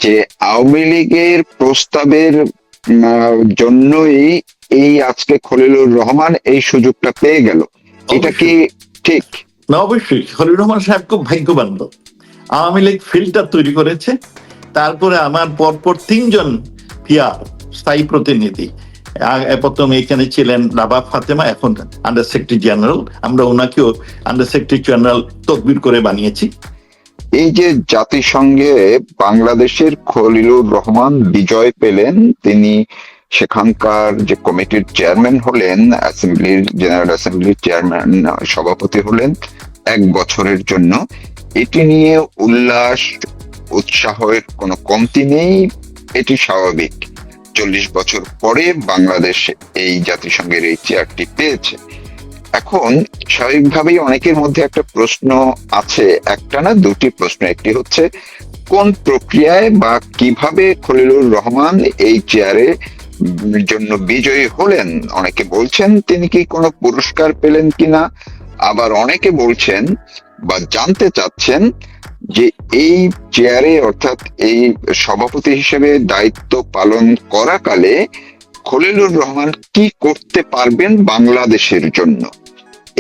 যে আওয়ামী লীগের প্রস্তাবের জন্যই এই আজকে খলিলুর রহমান এই সুযোগটা পেয়ে গেল, এটা কি অবশ্যই ঠিক? না, অবশ্যই খলিলুর রহমান সাহেব খুব ভাগ্যবান লোক। আওয়ামী লীগ ফিল্টার তৈরি করেছে, তারপরে আমার পরপর তিনজন পিআর স্থায়ী প্রতিনিধি, প্রথম এখানে ছিলেন রাবাব ফাতেমা, এখন আন্ডার সেক্রেটারি জেনারেল, আমরা ওনাকেও আন্ডার সেক্রেটারি জেনারেল তদবির করে বানিয়েছি। এই যে জাতিসংঘে বাংলাদেশের খলিলুর রহমান বিজয় পেলেন, তিনি সেখানকার যে কমিটির চেয়ারম্যান হলেন, অ্যাসেম্বলির জেনারেল অ্যাসেম্বলির চেয়ারম্যান, সভাপতি হলেন 1 বছরের জন্য। এটি নিয়ে উল্লাস উৎসাহের কোনো কমতি নেই, এটি স্বাভাবিক। 40 বছর পরে বাংলাদেশ এই জাতিসংঘের এই চেয়ারটি পেয়েছে। এখন স্বাভাবিকভাবেই অনেকের মধ্যে একটা প্রশ্ন আছে, একটা না দুটি প্রশ্ন। একটি হচ্ছে, কোন প্রক্রিয়ায় বা কিভাবে খলিলুর রহমান এই চেয়ারে জন্য বিজয়ী হলেন? অনেকে বলছেন তিনি কি কোনো পুরস্কার পেলেন কিনা, আবার অনেকে বলছেন বা জানতে চাচ্ছেন যে এই চেয়ারে অর্থাৎ এই সভাপতি হিসেবে দায়িত্ব পালন করাকালে খলিলুর রহমান কি করতে পারবেন বাংলাদেশের জন্য।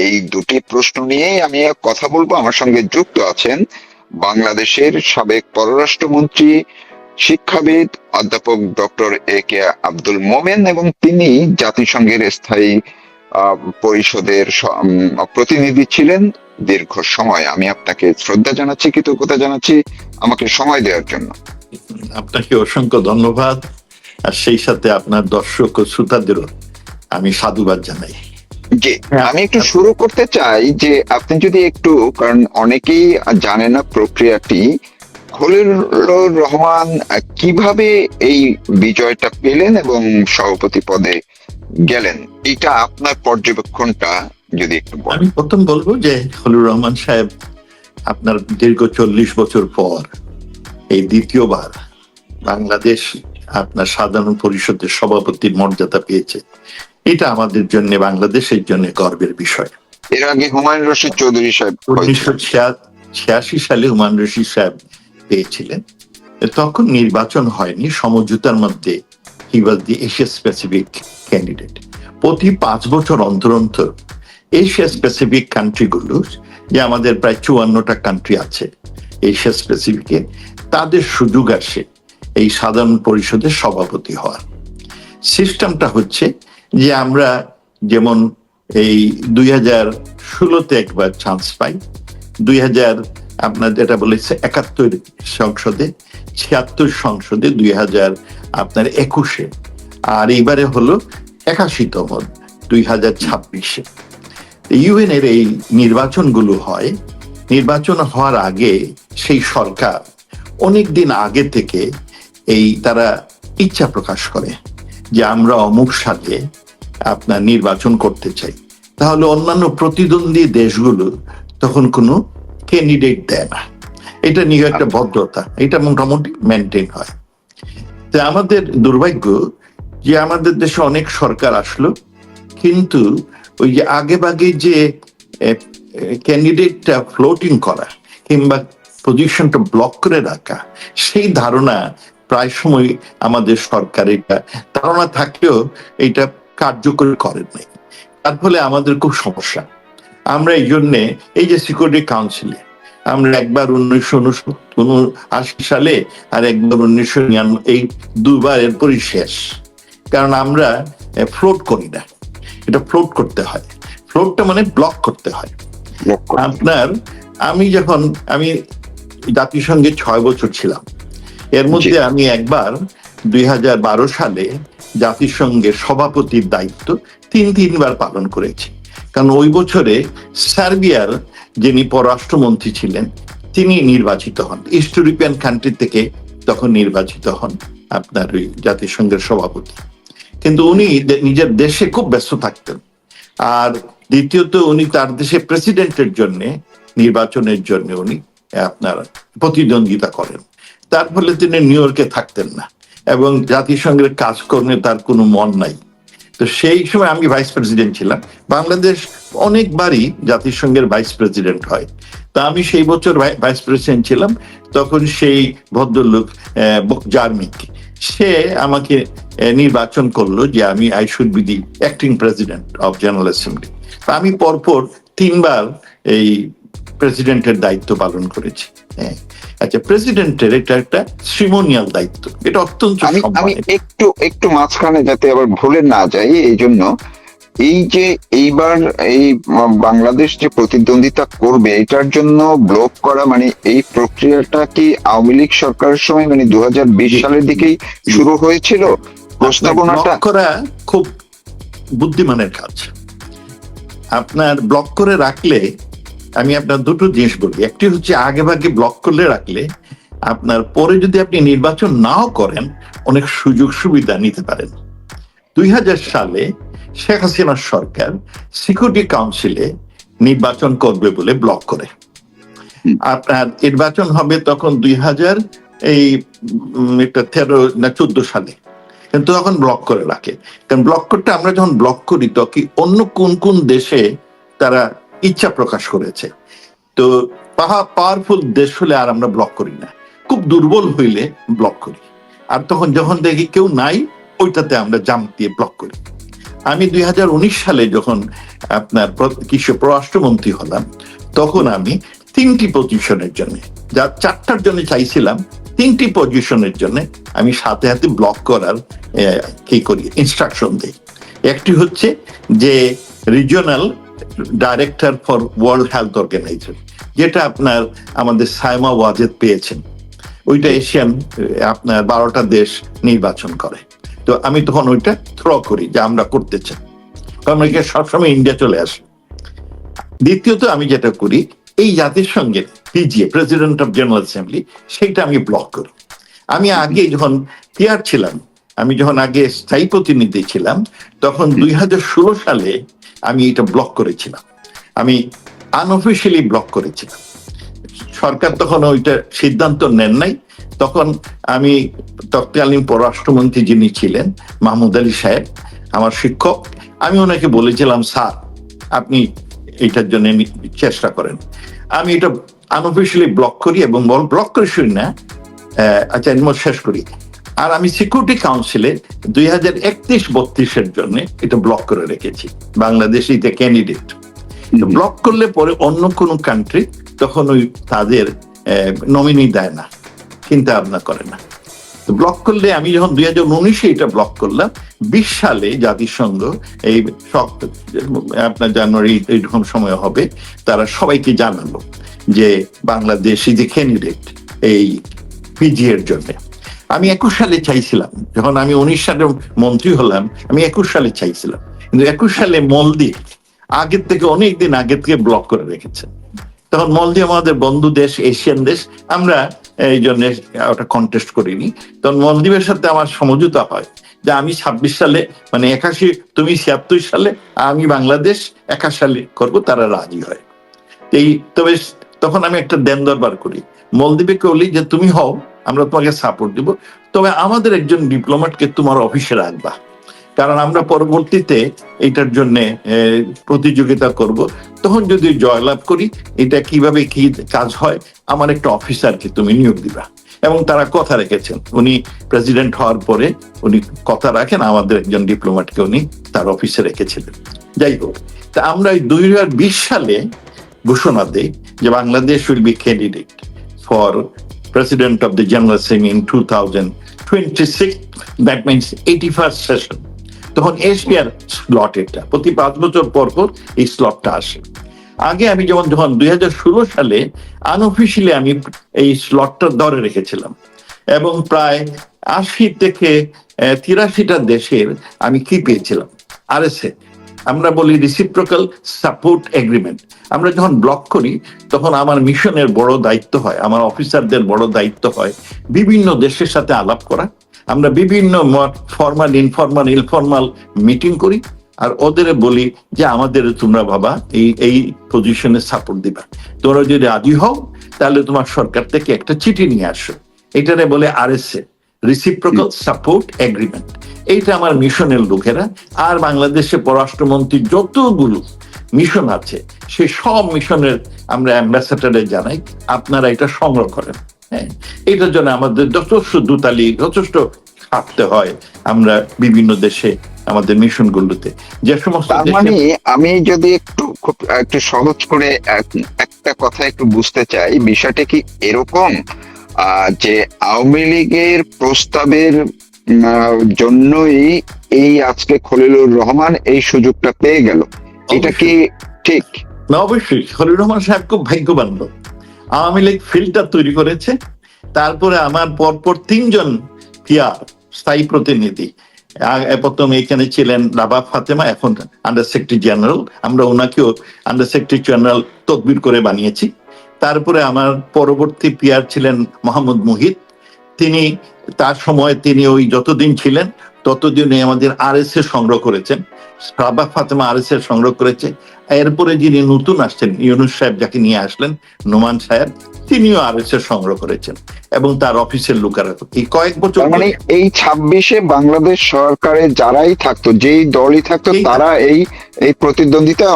এই দুটি প্রশ্ন নিয়েই আমি কথা বলবো। আমার সঙ্গে যুক্ত আছেন বাংলাদেশের সাবেক পররাষ্ট্রমন্ত্রী, শিক্ষাবিদ অধ্যাপক ডক্টর A.K. আব্দুল মোমেন, এবং তিনি জাতিসংঘের স্থায়ী পরিষদের প্রতিনিধি ছিলেন দীর্ঘ সময়। আমি আপনাকে শ্রদ্ধা জানাচ্ছি, কৃতজ্ঞতা জানাচ্ছি আমাকে সময় দেওয়ার জন্য। আপনাকে অসংখ্য ধন্যবাদ, আর সেই সাথে আপনার দর্শক ও শ্রোতাদেরও আমি সাধুবাদ জানাই। জি, আমি একটু শুরু করতে চাই যে আপনি যদি একটু, কারণ অনেকেই জানে না প্রক্রিয়াটি, খলিলুর রহমান কিভাবে এই বিজয়টা পেলেন এবং সভাপতি পদে গেলেন, এটা আপনার পর্যবেক্ষণটা যদি একটু বলেন। আমি প্রথম বলবো যে খলিলুর রহমান সাহেব আপনার দীর্ঘ 40 বছর পর এই দ্বিতীয়বার বাংলাদেশ আপনার সাধারণ পরিষদের সভাপতির মর্যাদা পেয়েছে। এটা আমাদের জন্য, বাংলাদেশের জন্য গর্বের বিষয়। এর আগে হুমায়ুন রশিদ চৌধুরী সাহেব 1986 সালে হুমায়ুন রশিদ সাহেব পেয়েছিলেন। তখন নির্বাচন হয়নি, সমঝোতার মধ্যে হি ওয়াজ দি এশিয়া স্পেসিফিক ক্যান্ডিডেট। প্রতি 5 বছর অন্তর অন্তর এশিয়া স্পেসিফিক কান্ট্রিগুলো, যে আমাদের প্রায় 54টা কান্ট্রি আছে এশিয়া স্পেসিফিকে, তাদের সুযোগ আসে এই সাধারণ পরিষদের সভাপতি হওয়ার। সিস্টেমটা হচ্ছে যে আমরা যেমন এই 2016-তে একবার চান্স পাই, 2000 আপনার যেটা বলেছে 71 সংসদে, 76 সংসদে 2021-এ, আর এইবারে হলো 81তম 2026-এ। ইউএন এর এই নির্বাচনগুলো হয়। নির্বাচন হওয়ার আগে সেই সরকার অনেকদিন আগে থেকে এই তারা ইচ্ছা প্রকাশ করে যে আমরা অমুক সালে আপনার নির্বাচন করতে চাই। তাহলে অন্যান্য প্রতিদ্বন্দ্বী দেশগুলো তখন কোনো ক্যান্ডিডেট দেয় না। এটা নিয়ে একটা ভদ্রতা, এটা মোটামুটি মেনটেন হয়। তো আমাদের দুর্ভাগ্য যে আমাদের দেশে অনেক সরকার আসলো, কিন্তু ওই যে আগে ভাগে যে ক্যান্ডিডেটটা ফ্লোটিং করা কিংবা পজিশনটা ব্লক করে রাখা, সেই ধারণা প্রায় সময় আমাদের সরকার, এটা ধারণা থাকলেও এটা কার্যকরী করেন নাই। তার ফলে আমাদের খুব সমস্যা। আমরা এই জন্যে এই যে সিকিউরিটি কাউন্সিলে আমরা একবার 1979 সালে আর একবার 1999, এই দুবার এরপরই শেষ। কারণ আমরা ফ্লোট করি না, এটা ফ্লোট করতে হয়। ফ্লোটটা মানে ব্লক করতে হয়। আপনার আমি জাতিসংঘে 6 বছর ছিলাম, এর মধ্যে আমি একবার 2012 সালে জাতিসংঘের সভাপতির দায়িত্ব 3বার পালন করেছি। কারণ ওই বছরে সার্বিয়ার যিনি পররাষ্ট্রমন্ত্রী ছিলেন তিনি নির্বাচিত হন, ইস্ট ইউরোপিয়ান কান্ট্রি থেকে তখন নির্বাচিত হন আপনার ওই জাতিসংঘের সভাপতি। কিন্তু উনি নিজের দেশে খুব ব্যস্ত থাকতেন, আর দ্বিতীয়ত উনি তার দেশে প্রেসিডেন্টের জন্য নির্বাচনের জন্য উনি আপনার প্রতিদ্বন্দ্বিতা করেন। তার ফলে তিনি নিউ ইয়র্কে থাকতেন না এবং জাতিসংঘের কাজকর্মে তার কোনো মন নাই। তো সেই সময় আমি ভাইস প্রেসিডেন্ট ছিলাম। বাংলাদেশ অনেকবারই জাতিসংঘের ভাইস প্রেসিডেন্ট হয়, তা আমি সেই বছর ভাইস প্রেসিডেন্ট ছিলাম। তখন সেই ভদ্রলোক জার্মিক, সে আমাকে নির্বাচন করলো যে I should be the acting president of general assembly. আমি পরপর 3বার এই প্রেসিডেন্টের দায়িত্ব পালন করেছি। হ্যাঁ, আচ্ছা, প্রেসিডেন্টের এটা একটা সিমোনিয়াল দায়িত্ব, এটা অত্যন্ত আমি সম্মানের। একটু মাঝখানে যাতে আবার ভুলে না যাই, এই জন্য এই যে এইবার এই বাংলাদেশ যে প্রতিদ্বন্দ্বিতা করবে এটার জন্য ব্লক করা, মানে এই প্রক্রিয়াটা কি আওয়ামী লীগ সরকারের সময় মানে 2020 সালের দিকেই শুরু হয়েছিল প্রস্তাবনাটা? ব্লক করা খুব বুদ্ধিমানের কাজ। আপনার ব্লক করে রাখলে, আমি আপনার দুটো জিনিস বলি। একটি হচ্ছে আগে ভাগে ব্লক করলে রাখলে আপনার পরে যদি আপনি নির্বাচন নাও করেন অনেক সুযোগ সুবিধা নিতে পারেন। 2000 সালে শেখ হাসিনার সরকার সিকিউরিটি কাউন্সিলে নির্বাচন করবে বলে ব্লক করে। আপনার নির্বাচন হবে তখন 2013 সালে, কিন্তু তখন ব্লক করে রাখে। কারণ ব্লক করতে আমরা যখন ব্লক করি তখন অন্য কোন কোন দেশে তারা ইচ্ছা প্রকাশ করেছে, তো পাওয়ারফুল দেশ হলে আর আমরা ব্লক করি না, খুব দুর্বল হইলে ব্লক করি। আর তখন যখন দেখি কেউ নাই, ওইটাতে আমরা জাম্প দিয়ে ব্লক করি। আমি 2019 সালে যখন আপনার পররাষ্ট্রমন্ত্রী হলাম, তখন আমি 3টি পজিশনের জন্য, যা 4টার জন্য চাইছিলাম, 3টি পজিশনের জন্য আমি সাথে সাথে ব্লক করার কি করি, ইনস্ট্রাকশন দিই। একটি হচ্ছে যে regional director for World Health Organization, যেটা আপনার আমাদের সাইমা ওয়াজেদ পেয়েছেন। ওইটা এশিয়ান আপনার 12টা দেশ নির্বাচন করে। তো আমি তখন ওইটা থ্র করি যে আমরা করতে চাই, কারণ ওইটা সবসময় ইন্ডিয়া চলে আসে। দ্বিতীয়ত আমি যেটা করি, এই জাতিসংঘের PGA, president of general assembly, সেইটা আমি ব্লক করি। আমি আগে যখন পিআর ছিলাম, আমি যখন আগে স্থায়ী প্রতিনিধি ছিলাম, তখন 2016 সালে আমি এটা ব্লক করেছিলাম। আমি আনঅফিসিয়ালি ব্লক করেছিলাম। সরকার তখন ওইটা সিদ্ধান্ত নেন নাই। তখন আমি তৎকালীন পররাষ্ট্রমন্ত্রী যিনি ছিলেন মাহমুদ আলী সাহেব, আমার শিক্ষক, আমি ওনাকে বলেছিলাম, স্যার আপনি এইটার জন্য চেষ্টা করেন। আমি এটা আনঅফিসিয়ালি ব্লক করি, এবং ব্লক করে শুনি না, আচ্ছা শেষ করি। আর আমি সিকিউরিটি কাউন্সিলে 2031-32 জন্য এটা ব্লক করে রেখেছি, Bangladesh is a candidate. Block করলে পরে অন্য কোনো কান্ট্রি তখন ওই তাদের নমিনি দেয় না, চিন্তা ভাবনা করে না। তো ব্লক করলে, আমি যখন 2019-এ এটা ব্লক করলাম, 20 সালে জাতিসংঘ এই আপনার জানুয়ারি এইরকম সময় হবে, তারা সবাইকে জানালো যে বাংলাদেশ ইজ এ ক্যান্ডিডেট এই পিজি এর জন্য। আমি 21 সালে চাইছিলাম, যখন আমি 19 সালে মন্ত্রী হলাম, আমি 21 সালে চাইছিলাম, কিন্তু 21 সালে মলদ্বীপ আগের থেকে অনেকদিন আগের থেকে ব্লক করে রেখেছে। তখন মলদ্বীপ আমাদের বন্ধু দেশ, এশিয়ান দেশ, আমরা এই জন্য ওটা কন্টেস্ট করিনি। তখন মলদ্বীপের সাথে আমার সমঝোতা হয় যে আমি 26 সালে, মানে 81, তুমি 76 সালে, আমি বাংলাদেশ 81 সালে করবো, তারা রাজি হয়। তবে তখন আমি একটা দেন দরবার করি, মলদ্বীপকে বলি যে তুমি হও, আমরা তোমাকে সাপোর্ট দিব, তবে আমাদের একজন ডিপ্লোম্যাটকে তোমার অফিসে রাখবা, কারণ আমরা পরবর্তীতে এটার জন্য প্রতিযোগিতা করব। তখন যদি জয়লাভ করি, এটা কিভাবে কি কাজ হয়, আমার একটা অফিসারকে তুমি নিয়োগ দিবা। এবং তারা কথা রেখেছেন, উনি প্রেসিডেন্ট হওয়ার পরে উনি কথা রাখেন, আমাদের একজন ডিপ্লোম্যাটকে উনি তার অফিসে রেখেছিলেন। যাই হোক, তা আমরা 2020 সালে ঘোষণা দেই যে Bangladesh will be candidate for president of the general assembly in 2026, that means 81st session. তখন এশিয়ার স্লট, এটা প্রতি 5 বছর পর পর এই স্লটটা আসে। আগে আমি যখন 2016 সালে আনঅফিসিয়ালি আমি এই স্লটটা ধরে রেখেছিলাম, এবং প্রায় 80 থেকে 83টা দেশের আমি কি পেয়েছিলাম, আরএসএ, আমরা বলি রিসিপ্রোকাল সাপোর্ট এগ্রিমেন্ট। আমরা যখন ব্লক করি তখন আমার মিশনের বড় দায়িত্ব হয়, আমার অফিসারদের বড় দায়িত্ব হয় বিভিন্ন দেশের সাথে আলাপ করা। আমরা বিভিন্ন ফর্মাল, ইনফর্মাল মিটিং করি, আর ওদের বলি যে আমাদের তোমরা বাবা এই পজিশনে সাপোর্ট দিবা, তোমরা যদি রাজি হও তাহলে তোমার সরকার থেকে একটা চিঠি নিয়ে আসো, এটারে বলে আরএসএ, রিসিপ্রোকাল সাপোর্ট এগ্রিমেন্ট। এইটা আমার মিশনের লোকেরা আর বাংলাদেশে পররাষ্ট্রমন্ত্রী যতগুলো মিশন আছে সেই সব মিশনের আমরা অ্যাম্বাসেডারে জানাই আপনারা এটা সংগ্রহ করেন। হ্যাঁ, এটার জন্য আমাদের যথেষ্ট দূতালি যথেষ্ট ছাড়তে হয় আমরা বিভিন্ন দেশে আমাদের মিশনগুলোতে যে সমস্ত তার মানে আমি যদি একটু সহজ করে একটা কথা একটু বুঝতে চাই, বিষয়টা কি এরকম যে আওয়ামী লীগের প্রস্তাবের জন্যই এই আজকে খলিলুর রহমান এই সুযোগটা পেয়ে গেল, এটা কি ঠিক? না, অবশ্যই খলিলুর রহমান সাহেব খুব ভাগ্যবান লোক। আওয়ামী লীগ ফিল্টার তৈরি করেছে, তারপরে আমার পরপর 3 জন পিআর স্থায়ী প্রতিনিধি, প্রথম এখানে ছিলেন রাবা ফাতেমা, এখন আন্ডার সেক্রেটারি জেনারেল, আমরা ওনাকেও আন্ডার সেক্রেটারি জেনারেল তদবির করে বানিয়েছি। তারপরে আমার পরবর্তী পিআর ছিলেন মোহাম্মদ মুহিত, তিনি তার সময় তিনি ওই যতদিন ছিলেন ততদিনে আমাদের RSA সংগ্রহ করেছেন, রাবা ফাতেমা RSA সংগ্রহ করেছে। এরপরে যিনি নতুন আসছেন ইউনুস সাহেব, যাকে নিয়ে আসলেন নোমান সাহেব, তিনিও RSA সংগ্রহ করেছেন এবং তার অফিসের লোকেরা এই কয়েক বছর মানে এই 26-এ বাংলাদেশ সরকারে যারাই থাকতো, যেই দলই থাকতো, তারা এই প্রতিদ্বন্দ্বিতায়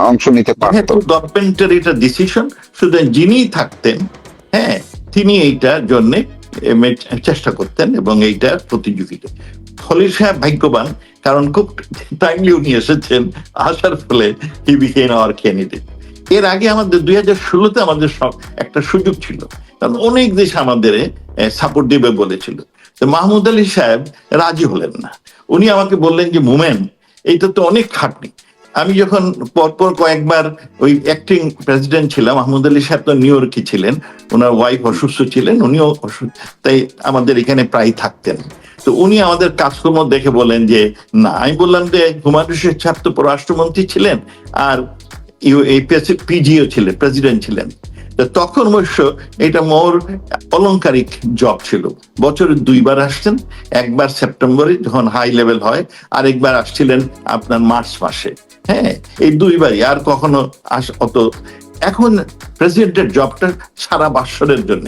অংশ নিতে পারতো। গভর্নমেন্টের এটা ডিসিশন, শুধু যিনি থাকতেন হ্যাঁ তিনি এইটার জন্য চেষ্টা করতেন এবং এইটার প্রতিযোগিতা। খলিল সাহেব ভাগ্যবান, কারণ খুব টাইমলি উনি এসেছেন, আসার ফলে হি বিকেম আওয়ার ক্যান্ডিডেট। এর আগে আমাদের 2016-তে আমাদের একটা সুযোগ ছিল, কারণ অনেক দেশ আমাদের সাপোর্ট দেবে বলেছিল। তো মাহমুদ আলী সাহেব রাজি হলেন না। উনি আমাকে বললেন যে মোমেন, এইটা তো অনেক খাটনি। আমি যখন পরপর কয়েকবার ওই অ্যাক্টিং প্রেসিডেন্ট ছিলাম, মাহমুদ আলী সাহেব তো নিউ ইয়র্কে ছিলেন, ওনার ওয়াইফ অসুস্থ ছিলেন, উনিও অসুস্থ, তাই আমাদের এখানে প্রায় থাকতেন। তো উনি আমাদের কাজকর্ম দেখে বলেন যে না। আমি বললাম যে হুমায়ুন রশিদ সাহেব তো পররাষ্ট্রমন্ত্রী ছিলেন আর পিজিও ছিলেন, প্রেসিডেন্ট ছিলেন। তখন অবশ্য এটা মোর অলংকারিক জব ছিল। বছরে 2 বার আসছেন, একবার সেপ্টেম্বরে যখন হাই লেভেল হয়, আর একবার আসছিলেন আপনার মার্চ মাসে। হ্যাঁ, এই 2 বারই, আর কখনো অত। এখন প্রেসিডেন্টের জবটা সারা বৎসরের জন্য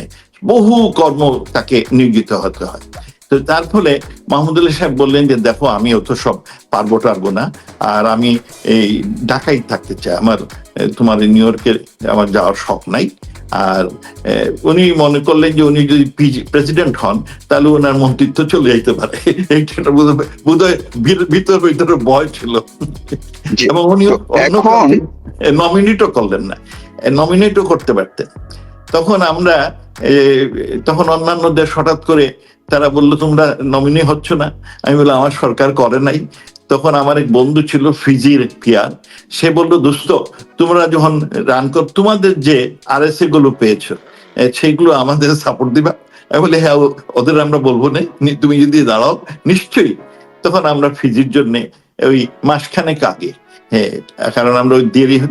বহু কর্ম তাকে নিয়োজিত হতে হয়। তো তার ফলে মাহমুদ আলী সাহেব বললেন যে দেখো, আমি অত সব পারবো না, আর আমি এই ঢাকায় থাকতে চাই, আমার তোমার নিউ ইয়র্কে আমার যাওয়ার শখ নাই। আর উনি মনে করলেন যে উনি যদি প্রেসিডেন্ট হন তাহলে ওনার মন্ত্রিত্ব চলে যেতে পারে, এইটা বোধহয় ভিতরে ভয় ছিল। এবং উনি নমিনেটও করলেন না, নমিনেটও করতে পারতেন। তখন অন্যান্য দেশ হঠাৎ করে তারা বললো তোমরা নমিনি হচ্ছ না। আমি বললাম আমার সরকার করে নাই। তখন আমার এক বন্ধু ছিল ফিজির পিয়ার, সে বললো দোস্ত, তোমরা যখন রান কর, তোমাদের যে RSA গুলো পেয়েছো সেইগুলো আমাদের সাপোর্ট দিবা। আমি বলি হ্যাঁ, ওদের আমরা বলবো না, তুমি যদি দাঁড়াও নিশ্চয়ই। তখন আমরা ফিজির জন্য ওই মাসখানেক আগে, হ্যাঁ, কারণ আমরা ওই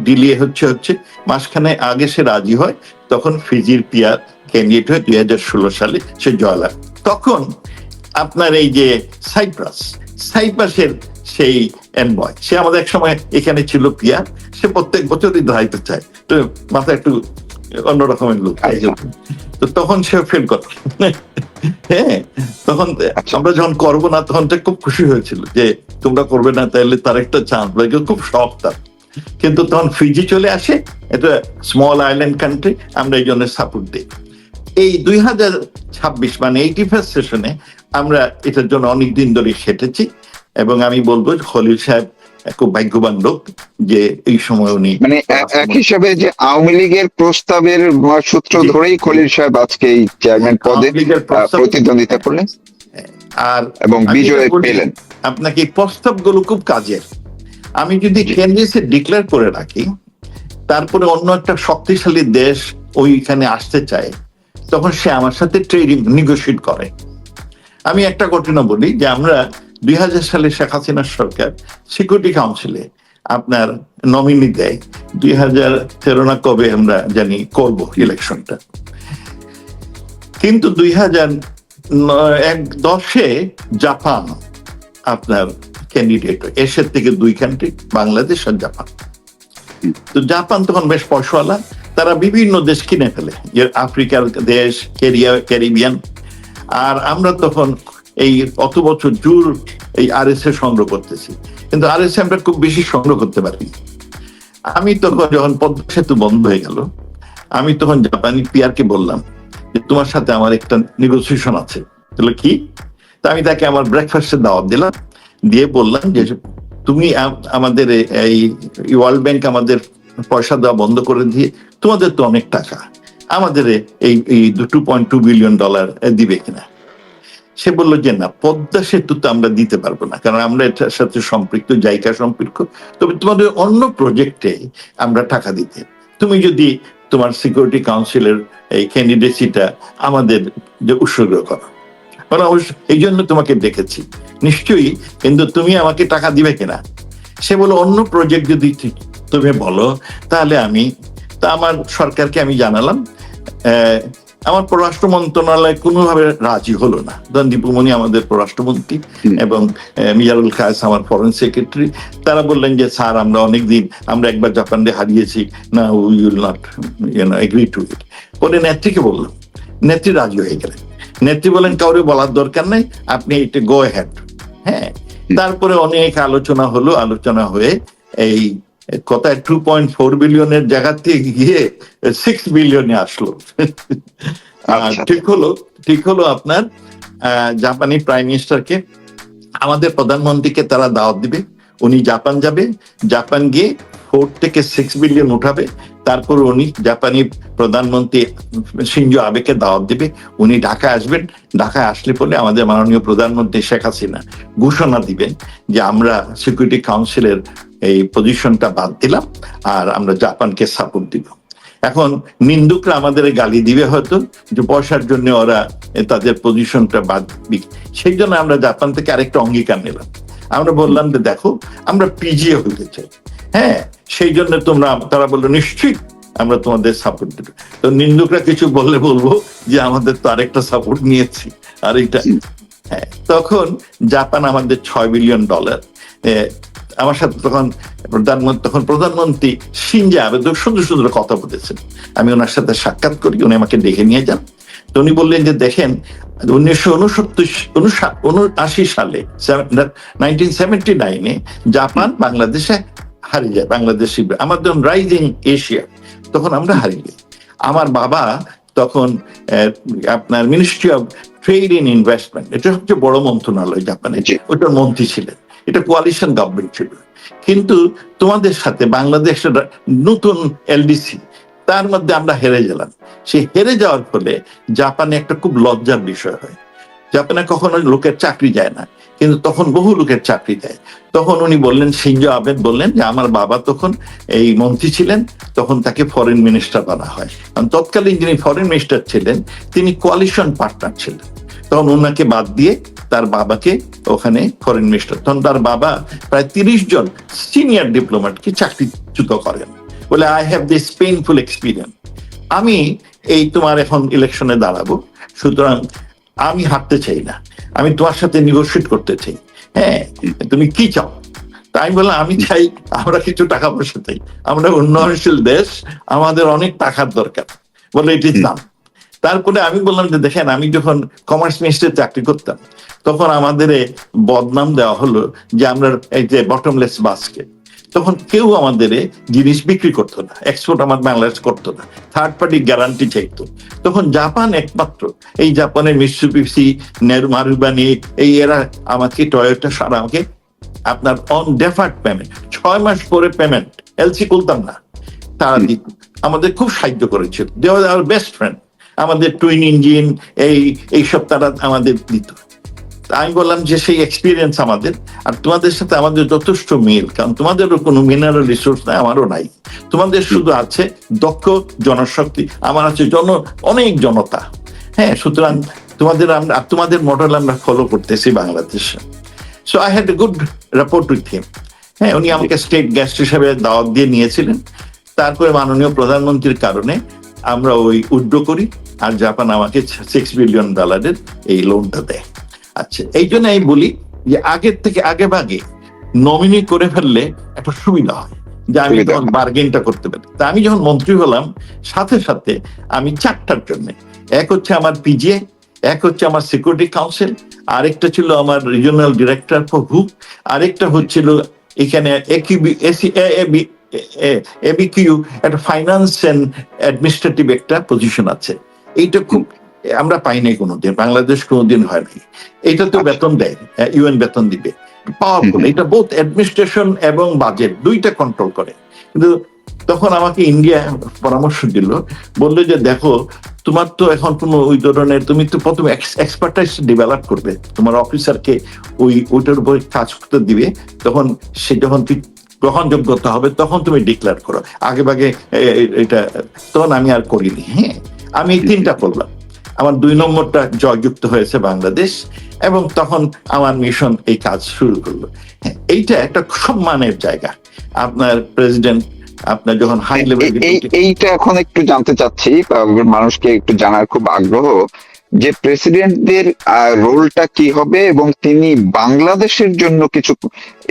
ডিলিয়ে হচ্ছে মাসখানে আগে সে রাজি হয়, তখন ফিজির পিয়ার ক্যান্ডিডেট হয় 2016 সালে, সে জয়লাভ। তখন আপনার এই যে সাইপ্রাসের সেই এনবয়, সে আমাদের এক সময় এখানে ছিল পিয়ার, সে প্রত্যেক বছরই দাঁড়াইতে চায়, তো মাথা একটু অন্যরকমের লোক। তো তখন সে ফেল করে। হ্যাঁ, তখন আমরা যখন করবো না তখন খুব খুশি হয়েছিল যে তোমরা করবে না, তাহলে তার একটা চান্স, খুব শখ তার। কিন্তু তখন ফিজি চলে আসে, এটা স্মল আইল্যান্ড কান্ট্রি, আমরা এই জন্য সাপোর্ট দিই। এই 2026 মানে 81st সেশনে আমরা এটার জন্য অনেকদিন ধরে খেটেছি, এবং আমি বলবো খলিল সাহেব খুব ভাগ্যবান লোক যে এই সময় উনি, মানে এক হিসাবে যে আওয়ামী লীগের প্রস্তাবের সূত্র ধরেই খলিল সাহেব আজকে এই চেয়ারম্যান পদে প্রতিদ্বন্দ্বিতা করলেন আর এবং বিজয় পেলেন। আপনাকে এই প্রস্তাবগুলো খুব কাজের। আমি যদি ক্যান্ডিডেট ডিক্লেয়ার করে রাখি, তারপরে অন্য একটা শক্তিশালী দেশ ওইখানে আসতে চায়, তখন সে আমার সাথে ট্রেডিং নেগোশিয়েট করে। আমি একটা ঘটনা বলি যে আমরা 2000 সালে শেখ হাসিনার সরকার সিকিউরিটি কাউন্সিলে আপনার নমিনি দেয়, 2013 না কবে আমরা জানি করব ইলেকশনটা। কিন্তু 2010-এ জাপান আপনার ক্যান্ডিডেট, এশিয়ার থেকে 2 কান্ট্রি, বাংলাদেশ আর জাপান। তো জাপান তখন বেশ পয়সাওয়ালা, তারা বিভিন্ন দেশ কিনে ফেলে, আফ্রিকার দেশ, ক্যারিবিয়ান। আর আমরা তখন এই অত বছর জোর এই আরএসএ সংগ্রহ করতেছি, কিন্তু আরএসএ আমরা খুব বেশি সংগ্রহ করতে পারি। আমি তখন যখন পদ্মা সেতু বন্ধ হয়ে গেল, আমি তখন জাপানি পিআরকে বললাম যে তোমার সাথে আমার একটা নেগোসিয়েশন আছে। বললো কি? তা আমি তাকে আমার ব্রেকফাস্টের দাওয়াত দিলাম, দিয়ে বললাম যে তুমি আমাদের এই ওয়ার্ল্ড ব্যাংক আমাদের পয়সা দেওয়া বন্ধ করে দিয়ে, তোমাদের তো অনেক টাকা, আমাদের এই $2.2 বিলিয়ন দিবে কিনা? সে বললো যে না, পদ্মা সেতু তো আমরা দিতে পারবো না, কারণ আমরা এটার সাথে সম্পৃক্ত, জায়গা সম্পর্ক, তবে তোমাদের অন্য প্রজেক্টে আমরা টাকা দিতে, তুমি যদি তোমার সিকিউরিটি কাউন্সিলের এই ক্যান্ডিডেসিটা আমাদের উৎসর্গ করো। অবশ্য এই জন্য তোমাকে দেখেছি, নিশ্চয়ই, কিন্তু তুমি আমাকে টাকা দিবে কিনা? সে বলল অন্য প্রজেক্ট যদি তুমি বলো তাহলে আমার সরকারকে আমি জানালাম। আমার পররাষ্ট্র মন্ত্রণালয় কোনোভাবে রাজি হলো না। দীপুমণি আমাদের পররাষ্ট্রমন্ত্রী এবং মিজানুল কায়েস আমার ফরেন সেক্রেটারি, তারা বললেন যে স্যার আমরা অনেকদিন, আমরা একবার জাপানে হারিয়েছি, না we will not agree to it. পরে নেত্রীকে বললাম, নেত্রী রাজি হয়ে গেলেন। নেত্রী বলেন কাউরে বলার দরকার নাই, আপনি এটা গো হ্যাড। হ্যাঁ, তারপরে অনেক আলোচনা হলো, আলোচনা হয়ে এই কোথায় 2.4 বিলিয়নের জায়গাতে গিয়ে 6 বিলিয়নে আসলো। ঠিক হলো আপনার জাপানি প্রাইম মিনিস্টারকে, আমাদের প্রধানমন্ত্রীকে তারা দাওয়াত দিবে, উনি জাপান যাবে, জাপান গিয়ে 4 থেকে 6 বিলিয়ন উঠাবে, তারপর উনি জাপানি প্রধানমন্ত্রী শিনজো আবেকে দাওয়াত দিবে, উনি ঢাকায় আসবেন। ঢাকায় আসলে পরে আমাদের মাননীয় প্রধানমন্ত্রী শেখ হাসিনা ঘোষণা দিবেন যে আমরা সিকিউরিটি কাউন্সিলের এই পজিশনটা বাদ দিলাম আর আমরা জাপানকে সাপোর্ট দিব। এখন নিন্দুকরা আমাদের গালি দিবে হয়তো যে পয়সার জন্য ওরা তাদের পজিশনটা বাদ দিবে, সেই জন্য আমরা জাপান থেকে আরেকটা অঙ্গীকার নিলাম। আমরা বললাম যে দেখো আমরা পিজিএ হইতে চাই, হ্যাঁ, সেই জন্য তারা বললো নিশ্চয়ই আমরা তোমাদের সাপোর্ট দেবো। তো নিন্দুকরা কিছু বললে বলবো যে আমাদের তো আরেকটা সাপোর্ট নিয়েছি, আর এটা। হ্যাঁ, তখন জাপান আমাদের $6 বিলিয়ন, আমার সাথে তখন প্রধানমন্ত্রী শিনজো আবে সুন্দর সুন্দর কথা বলেছেন। আমি ওনার সাথে সাক্ষাৎ করি, উনি আমাকে ডেকে নিয়ে যান। তো উনি বললেন যে দেখেন 1979 সালে 1979 জাপান বাংলাদেশে হারিয়ে যায়, বাংলাদেশি আমাদের রাইজিং এশিয়া, তখন আমরা হারিয়ে যাই। আমার বাবা তখন আপনার ministry of trade in investment, এটা সবচেয়ে বড় মন্ত্রণালয় জাপানে, ওটার মন্ত্রী ছিলেন। এটা কোয়ালিশন গভর্নমেন্ট ছিল, কিন্তু তোমাদের সাথে বাংলাদেশের নতুন এলডিসি, তার মধ্যে আমরা হেরে গেলাম। সেই হেরে যাওয়ার ফলে জাপানে একটা খুব লজ্জার বিষয় হয়। জাপানে কখনো লোকের চাকরি যায় না, কিন্তু তখন বহু লোকের চাকরি দেয়। তখন উনি বললেন, শিনজো আবে বললেন যে আমার বাবা তখন এই মন্ত্রী ছিলেন, তখন তাকে ফরেন মিনিস্টার বানা হয়। কারণ তৎকালীন যিনি ফরেন মিনিস্টার ছিলেন তিনি কোয়ালিশন পার্টনার ছিলেন। তখন ওনাকে বাদ দিয়ে তার বাবাকে ওখানে ফরেন মিনিস্টার, তখন তার বাবা প্রায় 30 জন সিনিয়র ডিপ্লোম্যাটকে চাকরিচ্যুত করেন, বলে I have this painful experience, আমি এই তোমার এখন ইলেকশনে দাঁড়াবো, সুতরাং আমি হারতে চাই না, আমি তোমার সাথে নেগোশিয়েট করতে চাই, হ্যাঁ, তুমি কি চাও? তাই আমি বললাম আমি চাই আমরা কিছু টাকা পয়সা চাই, আমরা উন্নয়নশীল দেশ, আমাদের অনেক টাকার দরকার। বলে ইট ইজ নাম। তারপরে আমি বললাম যে দেখেন, আমি যখন কমার্স মিনিস্ট্রিতে চাকরি করতাম তখন আমাদের বদনাম দেওয়া হলো যে আমরা এই যে বটমলেস বাস্কেট, তখন কেউ আমাদের জিনিস বিক্রি করতো না, এক্সপোর্ট আমার বাংলাদেশ করতো না, থার্ড পার্টি গ্যারান্টি চাইতো। তখন জাপান একমাত্র, এই জাপানের মিৎসুবিশি, মারুবানি, এই এরা আমাকে টয়োটা সারা আমাকে আপনার অন ডেফার্ড পেমেন্ট, 6 মাস পরে পেমেন্ট, এলসি খুলতাম না, তারা দিত, আমাদের খুব সাহায্য করেছিল। দে ওয়াজ আওয়ার বেস্ট ফ্রেন্ড। আমাদের টুইন ইঞ্জিন এইসব তারা আমাদের দিত। আমি বললাম যে সেই এক্সপিরিয়েন্স আমাদের আর তোমাদের সাথে আমাদের যথেষ্ট মিল, কারণ তোমাদেরও কোনো মিনারেল রিসোর্স নাই, আমারও নাই, তোমাদের শুধু আছে দক্ষ জনশক্তি, আমার আছে অনেক জনতা। হ্যাঁ, সুতরাং তোমাদের মডেল আমরা ফলো করতেছি বাংলাদেশে। So I had a good report with him. হ্যাঁ, উনি আমাকে স্টেট গেস্ট হিসেবে দাওয়াত দিয়ে নিয়েছিলেন। তারপরে মাননীয় প্রধানমন্ত্রীর কারণে আমরা ওই উইথড্র করি, আর জাপান আমাকে $6 বিলিয়ন এই লোনটা দেয়। আচ্ছা, এই জন্য আমি বলি যে আগের থেকে আগে ভাগে নমিনি করে ফেললে একটা সুবিধা হয়, যে আমি তখন বার্গেনটা করতে পারি। তা আমি যখন মন্ত্রী হলাম সাথে সাথে আমি 4টার জন্য, এক হচ্ছে আমার পিজিএ, এক হচ্ছে আমার সিকিউরিটি কাউন্সিল, আরেকটা ছিল আমার রিজিওনাল ডিরেক্টর ফর হুক, আরেকটা হচ্ছিল এখানে এবিকিউ, একটা ফাইন্যান্স এন্ড অ্যাডমিনিস্ট্রেটিভ একটা পজিশন আছে। এইটা খুব আমরা পাই নাই কোনোদিন, বাংলাদেশ কোনোদিন হয় নাই। এটা তো বেতন দেয়, ইউএন বেতন দিবে, পাওয়ারফুল। এটা বোথ অ্যাডমিনিস্ট্রেশন এবং বাজেট দুইটা কন্ট্রোল করে। কিন্তু তখন আমাকে ইন্ডিয়া পরামর্শ দিল, বললো যে দেখো তোমার তো এখন কোনো ওই ধরনের, তুমি তো প্রথমে এক্সপার্টাইজ ডেভেলপ করবে, তোমার অফিসারকে ওইটার উপরে কাজ করতে দিবে, তখন সে যখন গ্রহণযোগ্যতা হবে তখন তুমি ডিক্লেয়ার করো, আগে ভাগে এটা। তখন আমি আর করিনি। হ্যাঁ, আমি তিনটা করলাম। আমার 2 নম্বরটা জয়যুক্ত হয়েছে বাংলাদেশ, এবং তখন আমার মিশন এই কাজ শুরু করলো। হ্যাঁ, এইটা একটা সম্মানের জায়গা। আপনার প্রেসিডেন্ট আপনার যখন হাই লেভেল, এইটা এখন একটু জানতে চাচ্ছি, মানুষকে একটু জানার খুব আগ্রহ যে প্রেসিডেন্টদের রোলটা কি হবে, এবং তিনি বাংলাদেশের জন্য কিছু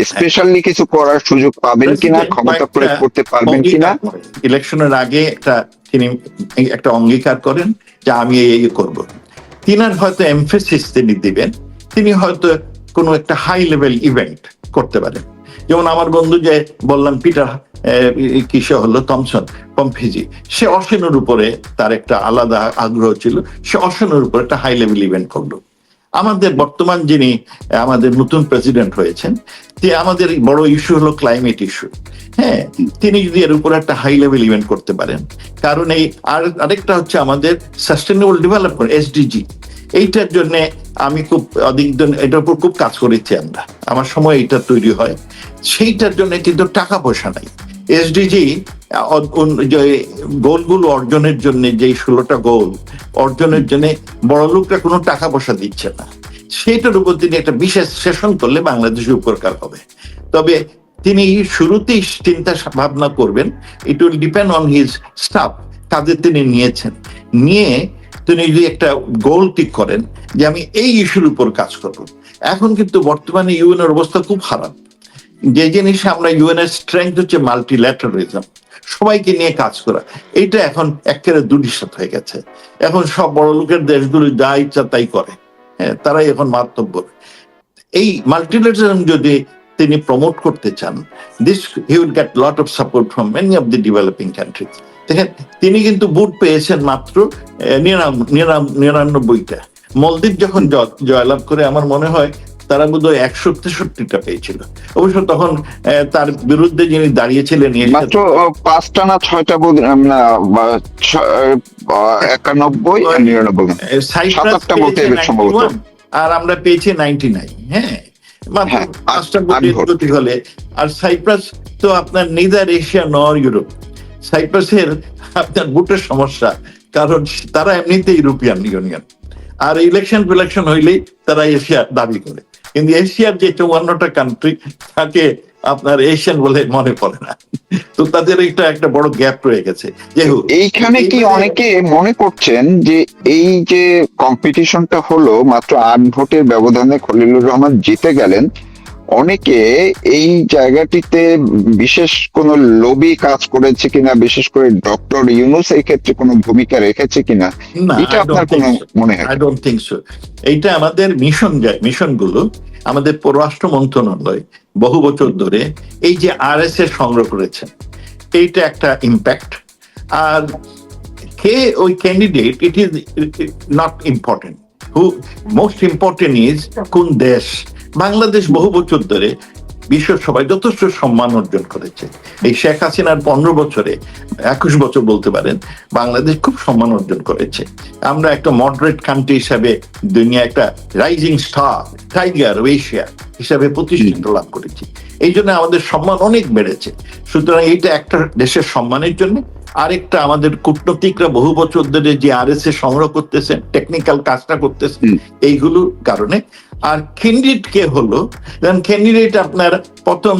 স্পেশালি কিছু করার সুযোগ পাবেন কিনা, ক্ষমতা প্রয়োগ করতে পারবেন কিনা। ইলেকশনের আগে তিনি একটা অঙ্গীকার করেন যে আমি এই করব। তিনার হয়তো এমফেসিস তিনি দিবেন, তিনি হয়তো কোনো একটা হাই লেভেল ইভেন্ট করতে পারেন। যেমন আমার বন্ধু যে বললাম পিটার কিসে হলো থমসন পম্ফিজি, সে অসীনের উপরে তার একটা আলাদা আগ্রহ ছিল, সে অসীনের উপরে একটা হাই লেভেল ইভেন্ট করলো। আমাদের বর্তমান যিনি আমাদের নতুন প্রেসিডেন্ট হয়েছেন, আমাদের বড় ইস্যু হলো ক্লাইমেট ইস্যু। হ্যাঁ, তিনি যদি এর উপর একটা হাই লেভেল ইভেন্ট করতে পারেন, কারণ এই আরেকটা হচ্ছে আমাদের সাস্টেনেবল ডেভেলপমেন্ট এসডিজি, এইটার জন্য আমি খুব এটার উপর খুব কাজ করেছি আমরা, আমার সময় এটা তৈরি হয়। সেইটার জন্য কিন্তু টাকা পয়সা নাই। এসডিজি গোলগুলো অর্জনের জন্য, যে 16টা গোল অর্জনের জন্য বড় লোকরা কোনো টাকা পয়সা দিচ্ছে না। সেটার উপর তিনি একটা বিশেষ সেশন করলে বাংলাদেশের উপকার হবে। তবে তিনি শুরুতেই চিন্তা ভাবনা করবেন, it will depend on his staff, কাদের তিনি নিয়েছেন। নিয়ে তিনি যদি একটা গোল ঠিক করেন যে আমি এই ইস্যুর উপর কাজ করব। এখন কিন্তু বর্তমানে ইউএনের অবস্থা খুব খারাপ। যে জিনিস আমরা ইউএনের স্ট্রেংথ হচ্ছে মাল্টিল্যাটারালিজম, সবাইকে নিয়ে কাজ করা, এইটা এখন একেবারে দুর্বিষত হয়ে গেছে। এখন সব বড় লোকের দেশগুলো যা ইচ্ছা তাই করে। হ্যাঁ, তারাই এখন মারাত্মক। এই মাল্টিল্যাটারালিজম যদি তিনি প্রমোট করতে চান, this he will get lot of support from many of the developing countries. দেখেন, তিনি কিন্তু ভোট পেয়েছেন মাত্র 99টা। মলদ্বীপ যখন জয়লাভ করে, আমার মনে হয় তারা বোধহয় 163টা পেয়েছিল। অবশ্য তখন তার বিরুদ্ধে যিনি দাঁড়িয়েছিলেন মাত্র 5টা না 6টা, 91 99 আর আমরা পেয়েছি 99। হ্যাঁ, মাত্র 5টা গতি হলে। আর সাইপ্রাস তো আপনার নিদার এশিয়া নর ইউরোপ। সাইপ্রাসের আপনার ভোটের সমস্যা, কারণ তারা এমনিতে ইউরোপিয়ান ইউনিয়ন, আর ইলেকশন হইলেই তারা এশিয়ার দাবি করে। কিন্তু এশিয়ার যে 54টা কান্ট্রি, তাকে আপনার এশিয়ান বলে মনে পড়ে না। তো তাদের একটা বড় গ্যাপ রয়ে গেছে। এইখানে কি অনেকে মনে করছেন যে এই যে কম্পিটিশনটা হলো মাত্র 8 ভোটের ব্যবধানে খলিলুর রহমান জিতে গেলেন, অনেকে এই জায়গাটিতে বিশেষ কোন লবি কাজ করেছে কিনা, বিশেষ করে ডক্টর ইউনূস এই ক্ষেত্রে কোনো ভূমিকা রেখেছে কিনা, এটা আপনার কোনো মনে হয়? I don't think so. এইটা আমাদের মিশনগুলো, আমাদের পররাষ্ট্র মন্ত্রণালয় বহু বছর ধরে এই যে আরএসএস সংগ্রহ করেছেন, এইটা একটা ইম্প্যাক্ট। আর কে ওই candidate, it is not important. Most important is কোন দেশ। বাংলাদেশ বহু বছর ধরে বিশ্ব সভায় যথেষ্ট সম্মান অর্জন করেছে। এই শেখ হাসিনার 15 বছরে, 21 বছর বলতে পারেন, বাংলাদেশ খুব সম্মান অর্জন করেছে। আমরা একটা মডারেট কান্ট্রি হিসাবে দুনিয়া একটা rising star, tiger of Asia হিসাবে প্রতিষ্ঠিত লাভ করেছি। এই জন্য আমাদের সম্মান অনেক বেড়েছে। সুতরাং এইটা একটা দেশের সম্মানের জন্য। আরেকটা, আমাদের কূটনৈতিকরা বহু বছর ধরে যে আরএসএস সংগ্রহ করতেছেন, টেকনিক্যাল কাজটা করতেছেন, এইগুলোর কারণে। আর ক্যান্ডিডেট কে হলো, ক্যান্ডিডেট আপনার প্রথম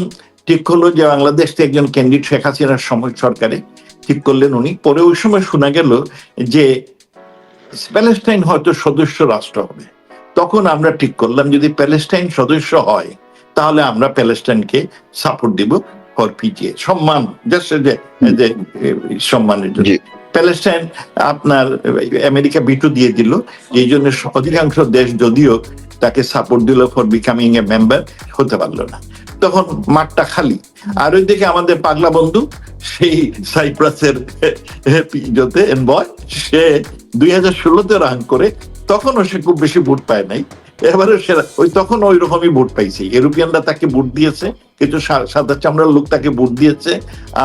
ঠিক হলো যে বাংলাদেশ থেকে একজন ক্যান্ডিডেট শেখ হাসিনার সময় সরকারে ঠিক করলেন উনি। পরে ওই সময় শোনা গেল যে প্যালেস্টাইন হয়তো সদস্য রাষ্ট্র হবে। তখন আমরা ঠিক করলাম যদি প্যালেস্টাইন সদস্য হয়, তাহলে আমরা প্যালেস্টাইনকে সাপোর্ট দিব ফর পিজিএ, সম্মান, জাস্ট যে সম্মানের জন্য। প্যালেস্টাইন আপনার আমেরিকা বিটু দিয়ে দিল, এই জন্য অধিকাংশ দেশ যদিও তাকে সাপোর্ট দিল ফর বিকামিং এ মেম্বার, হতে পারলো না। তখন মাঠটা খালি। আর ওইদিকে আমাদের পাগলা বন্ধু সেই সাইপ্রাসের এনবয়, সে 2016-তে রান করে, তখনও সে খুব বেশি ভোট পায় নাই। এবারে ওই তখন ওই রকমই ভোট পাইছে, ইউরোপিয়ানরা তাকে ভোট দিয়েছে, কিছু সাদা চামড়ার লোক তাকে ভোট দিয়েছে,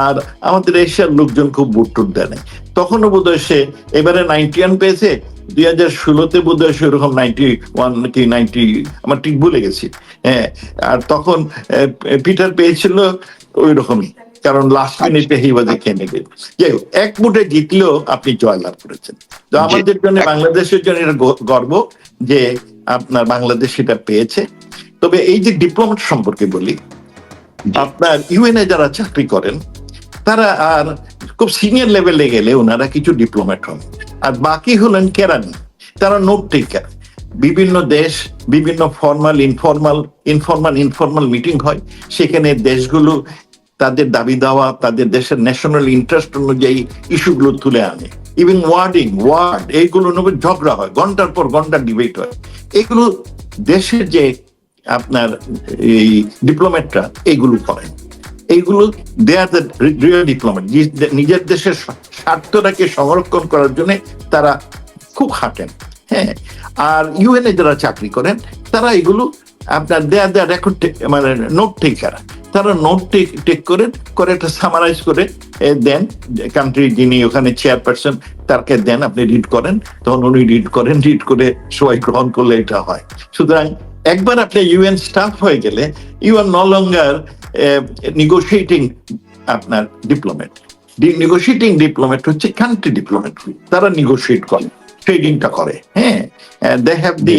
আর আমাদের এশিয়ার লোকজন খুব ভোট টুট দেয় নাই। তখনও বোধহয় সে এবারে 91 পেয়েছে, 2016-তে বোধহয় সে ওরকম 91 কি 90, আমার ঠিক ভুলে গেছি। হ্যাঁ, আর তখন পিটার পেয়েছিল ওই রকমই, কারণ লাস্ট মিনিটে হি ওয়াজ এ ক্যান্ডিডেট। যাই হোক, এক মুঠে জিতলেও আপনি জয়লাভ করেছেন। তো আমাদের জন্য, বাংলাদেশের জন্য এটা গর্ব যে আপনার বাংলাদেশ এটা পেয়েছে। তবে এই যে ডিপ্লোমেট সম্পর্কে বলি, আপনার ইউএনএ যারা চাকরি করেন তারা আর খুব সিনিয়র লেভেলে গেলে ওনারা কিছু ডিপ্লোমেট হন, আর বাকি হলেন কেরানি, তারা নোট টেকার। বিভিন্ন দেশ, বিভিন্ন ইনফরমাল মিটিং হয়, সেখানে দেশগুলো তাদের দাবি দেওয়া, তাদের দেশের ন্যাশনাল ইন্টারেস্ট অনুযায়ী ইস্যুগুলো তুলে আনে। ইভেন ওয়ার্ড এইগুলো নিয়ে ঝগড়া হয়, ঘন্টার পর ঘন্টা ডিবেট হয়। এগুলো দেশের যে আপনার এই ডিপ্লোমেটরা এইগুলো করেন, এইগুলো দে আর দ্য রিয়েল ডিপ্লোমেট। নিজের দেশের স্বার্থটাকে সংরক্ষণ করার জন্য তারা খুব হাঁটেন। হ্যাঁ, আর ইউএনএ যারা চাকরি করেন তারা এগুলো আপনার দেয়ার রেকর্ড, মানে নোট টেকার। তারা নোট টেক করে একটা সামারাইজ করে দেন কান্ট্রি, যিনি ওখানে চেয়ারপারসন, তাকে দেন, আপনি রিড করেন, তখন উনি রিড করে সবাই গ্রহণ করলে এটা হয়। সুতরাং একবার আপনি ইউএন স্টাফ হয়ে গেলে you are no longer negotiating আপনার ডিপ্লোমেট। নেগোশিয়েটিং ডিপ্লোমেট হচ্ছে কান্ট্রি ডিপ্লোমেট, তারা নেগোশিয়েট করে, ট্রেডিংটা করে। হ্যাঁ, দে হ্যাভ দি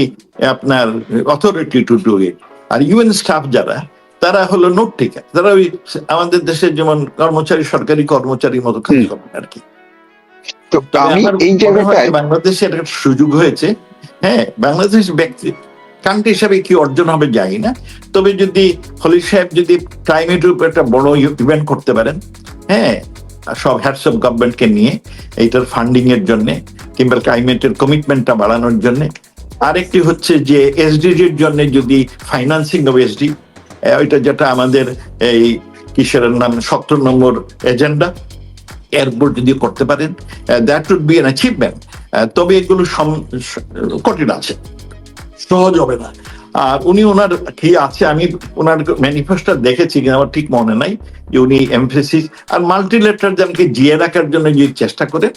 আপনার অথরিটি টু ডু ইট। আর ইউএন স্টাফ যারা, তারা হলো নোট টেকার, তারা ওই আমাদের দেশের যেমন কর্মচারী, সরকারি কর্মচারীর মতো কাজ করবে আর কি। তো আমি এই জায়গাটায় বাংলাদেশে একটা সুযোগ হয়েছে। হ্যাঁ, বাংলাদেশ ব্যক্তি কান্ট্রি হিসাবে কি অর্জন হবে জানি না, তবে যদি খলিল সাহেব যদি ক্লাইমেটের উপর একটা বড় ইভেন্ট করতে পারেন, হ্যাঁ, সব হেডস অফ গভর্নমেন্টকে নিয়ে এইটার ফান্ডিং এর জন্য, কিংবা ক্লাইমেটের কমিটমেন্টটা বাড়ানোর জন্য। আরেকটি হচ্ছে যে এসডিজির জন্য যদি ফাইন্যান্সিং অফ এসডি, ওইটা যেটা আমাদের এই কিসের নাম 17 নম্বর এজেন্ডা, এর উপর যদি করতে পারেন, that would be an achievement. তবে এগুলো কঠিন আছে, সহজ হবে না। আর উনি ওনার কি আছে, আমি ওনার ম্যানিফেস্টো দেখেছি কিনা আমার ঠিক মনে নাই, যে উনি এমফেসিস আর মাল্টিলেটারিজমকে জিয়ে রাখার জন্য যদি চেষ্টা করে,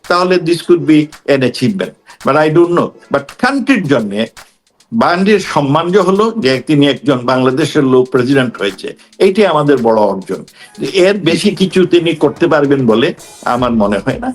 তাহলে this could be N achievement. But I don't know, but কান্ট্রির জন্য বান্ডির সম্মান যে হলো যে তিনি একজন বাংলাদেশের লোক প্রেসিডেন্ট হয়েছে, এইটাই আমাদের বড় অর্জন। এর বেশি কিছু তিনি করতে পারবেন বলে আমার মনে হয় না।